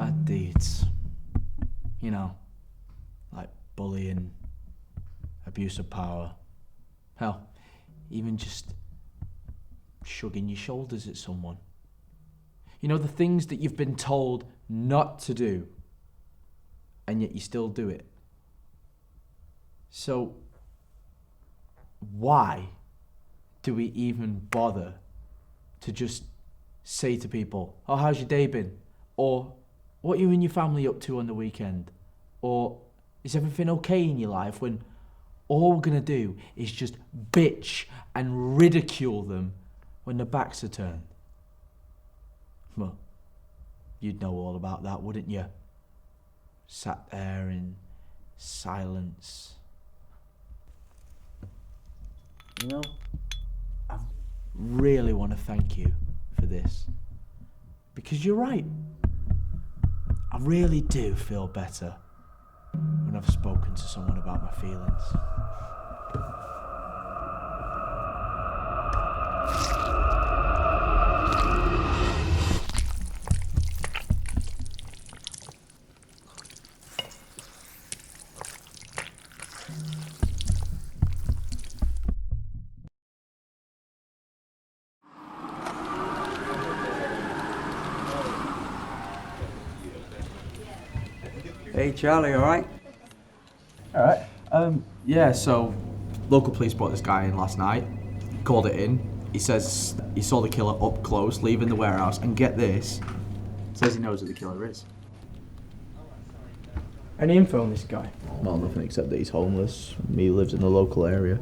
bad deeds. You know, like bullying, abuse of power. Hell, even just shrugging your shoulders at someone. You know, the things that you've been told not to do, and yet you still do it. So, why do we even bother to just say to people, oh, how's your day been? Or, what are you and your family up to on the weekend? Or, is everything okay in your life? When all we're gonna do is just bitch and ridicule them when their backs are turned. Well, you'd know all about that, wouldn't you? Sat there in silence. You know, I really want to thank you for this. Because you're right. I really do feel better when I've spoken to someone about my feelings. Hey Charlie, alright? Alright. Yeah, so local police brought this guy in last night, called it in. He says he saw the killer up close, leaving the warehouse, and get this, says he knows who the killer is. Any info on this guy? Well, nothing except that he's homeless. He lives in the local area.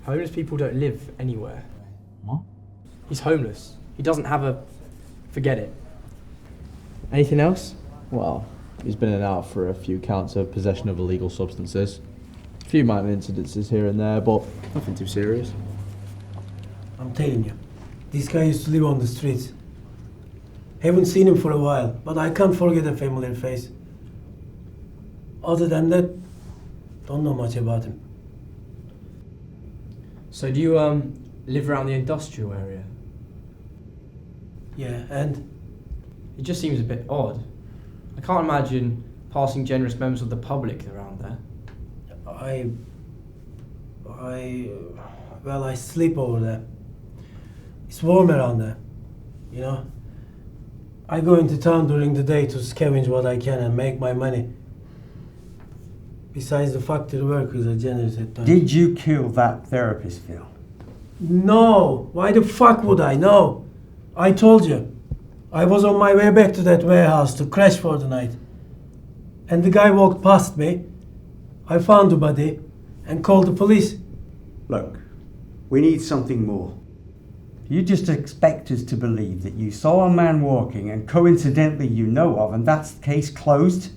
Homeless people don't live anywhere. What? He's homeless. He doesn't have a... Forget it. Anything else? Well, he's been in and out for a few counts of possession of illegal substances. A few minor incidences here and there, but nothing too serious. I'm telling you, this guy used to live on the streets. Haven't seen him for a while, but I can't forget a familiar face. Other than that, don't know much about him. So do you, live around the industrial area? Yeah, and? It just seems a bit odd. I can't imagine passing generous members of the public around there. I sleep over there. It's warm around there, you know? I go into town during the day to scavenge what I can and make my money. Besides, the factory workers are generous at times. Did you kill that therapist, Phil? No! Why the fuck would I? No! I told you. I was on my way back to that warehouse to crash for the night. And the guy walked past me. I found the body and called the police. Look, we need something more. You just expect us to believe that you saw a man walking and coincidentally you know of, and that's the case closed?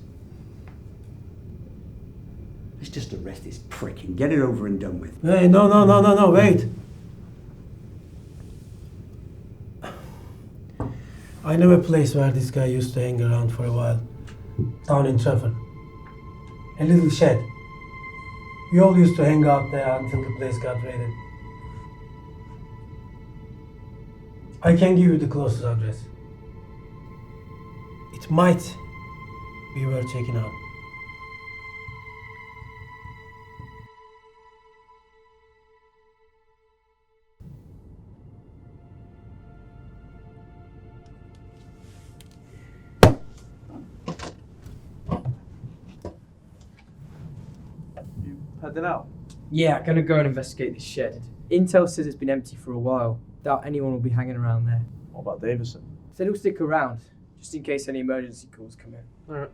Let's just arrest this prick and get it over and done with. Hey, no, wait. I know a place where this guy used to hang around for a while. Down in Trafford. A little shed. We all used to hang out there until the place got raided. I can give you the closest address. It might be worth checking out. Heading out? Yeah, I'm gonna go and investigate this shed. Intel says it's been empty for a while. Doubt anyone will be hanging around there. What about Davison? Said he'll stick around, just in case any emergency calls come in. Alright.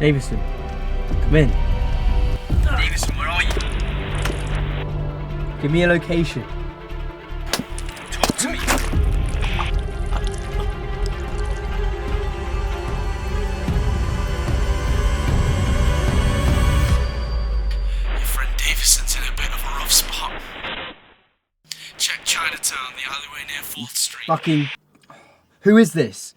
Davison, come in. Davison, where are you? Give me a location. Talk to me. Your friend Davison's in a bit of a rough spot. Check Chinatown, the alleyway near 4th Street. Fucking... Who is this?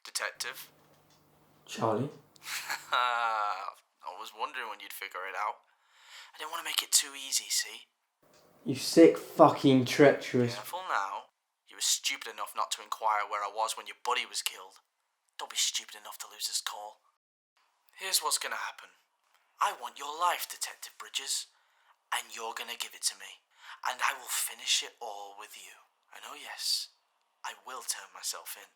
Detective? Charlie? I was wondering when you'd figure it out. I didn't want to make it too easy, see? You sick fucking treacherous... Careful now. You were stupid enough not to inquire where I was when your buddy was killed. Don't be stupid enough to lose this call. Here's what's gonna happen. I want your life, Detective Bridges. And you're gonna give it to me. And I will finish it all with you. And oh yes, I will turn myself in.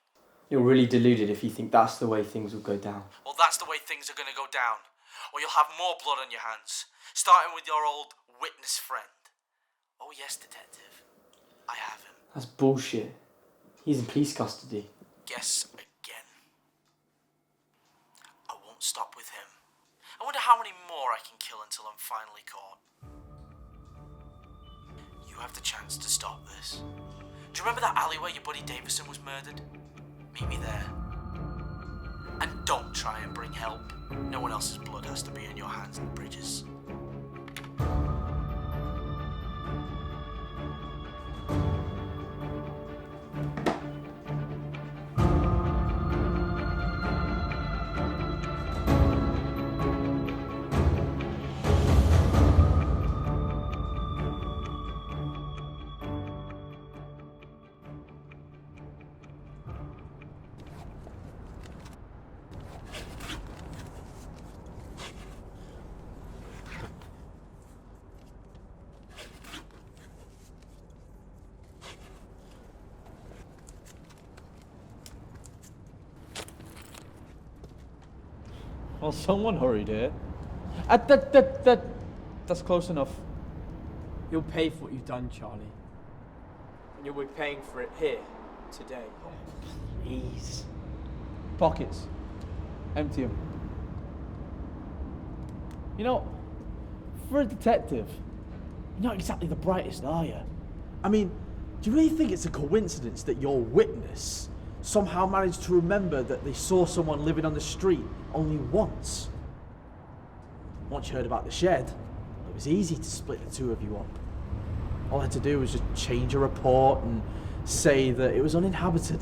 You're really deluded if you think that's the way things will go down. Well, that's the way things are gonna go down. Or you'll have more blood on your hands. Starting with your old witness friend. Oh yes, Detective. I have him. That's bullshit. He's in police custody. Guess again. I won't stop with him. I wonder how many more I can kill until I'm finally caught. You have the chance to stop this. Do you remember that alley where your buddy Davison was murdered? Meet me there. And don't try and bring help. No one else's blood has to be in your hands, Bridges. Well, someone hurried here. That's close enough. You'll pay for what you've done, Charlie. And you'll be paying for it here, today. Please. Pockets. Empty them. You know, for a detective, you're not exactly the brightest, are you? I mean, do you really think it's a coincidence that your witness somehow managed to remember that they saw someone living on the street only once. Once you heard about the shed, it was easy to split the two of you up. All I had to do was just change a report and say that it was uninhabited.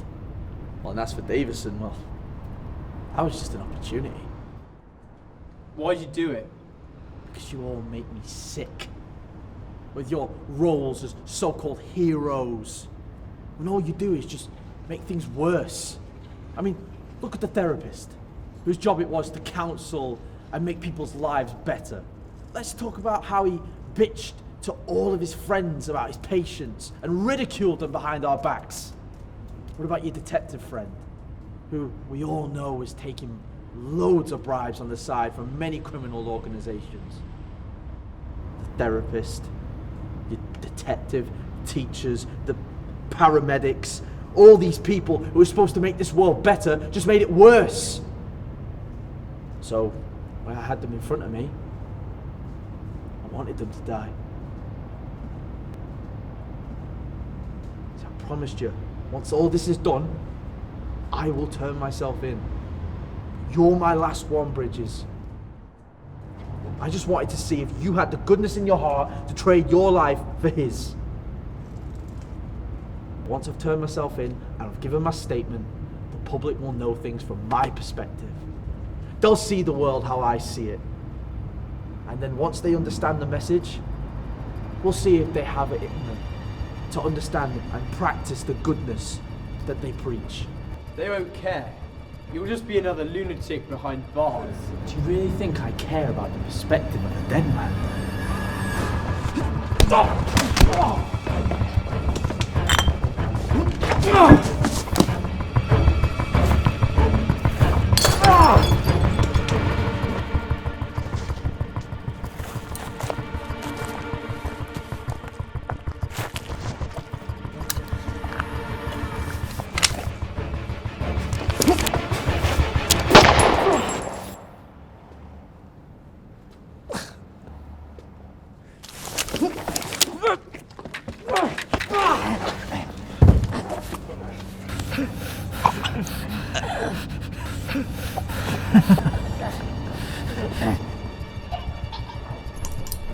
Well, and as for Davison, well, that was just an opportunity. Why'd you do it? Because you all make me sick. With your roles as so-called heroes. When all you do is just make things worse. I mean, look at the therapist, whose job it was to counsel and make people's lives better. Let's talk about how he bitched to all of his friends about his patients and ridiculed them behind our backs. What about your detective friend, who we all know is taking loads of bribes on the side from many criminal organizations? The therapist, your detective, teachers, the paramedics, all these people who were supposed to make this world better just made it worse. So, when I had them in front of me, I wanted them to die. So I promised you, once all this is done, I will turn myself in. You're my last one, Bridges. I just wanted to see if you had the goodness in your heart to trade your life for his. Once I've turned myself in and I've given my statement, the public will know things from my perspective. They'll see the world how I see it. And then once they understand the message, we'll see if they have it in them to understand and practice the goodness that they preach. They won't care. You'll just be another lunatic behind bars. Do you really think I care about the perspective of a dead man?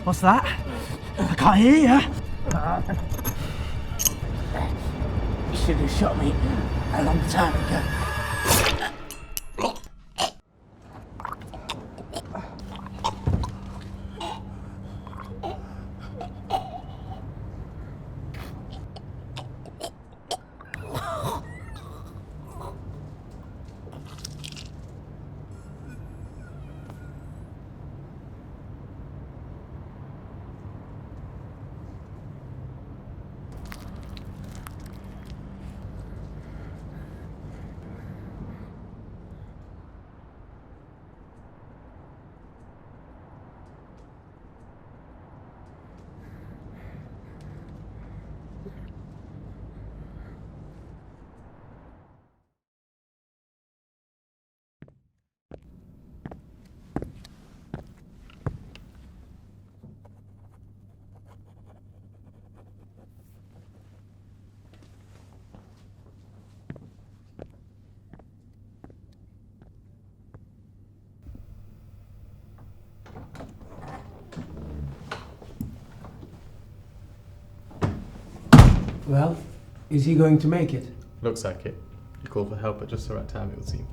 What's that? I can't hear you. You should have shot me a long time ago. Well, is he going to make it? Looks like it. You called for help at just the right time, it would seem.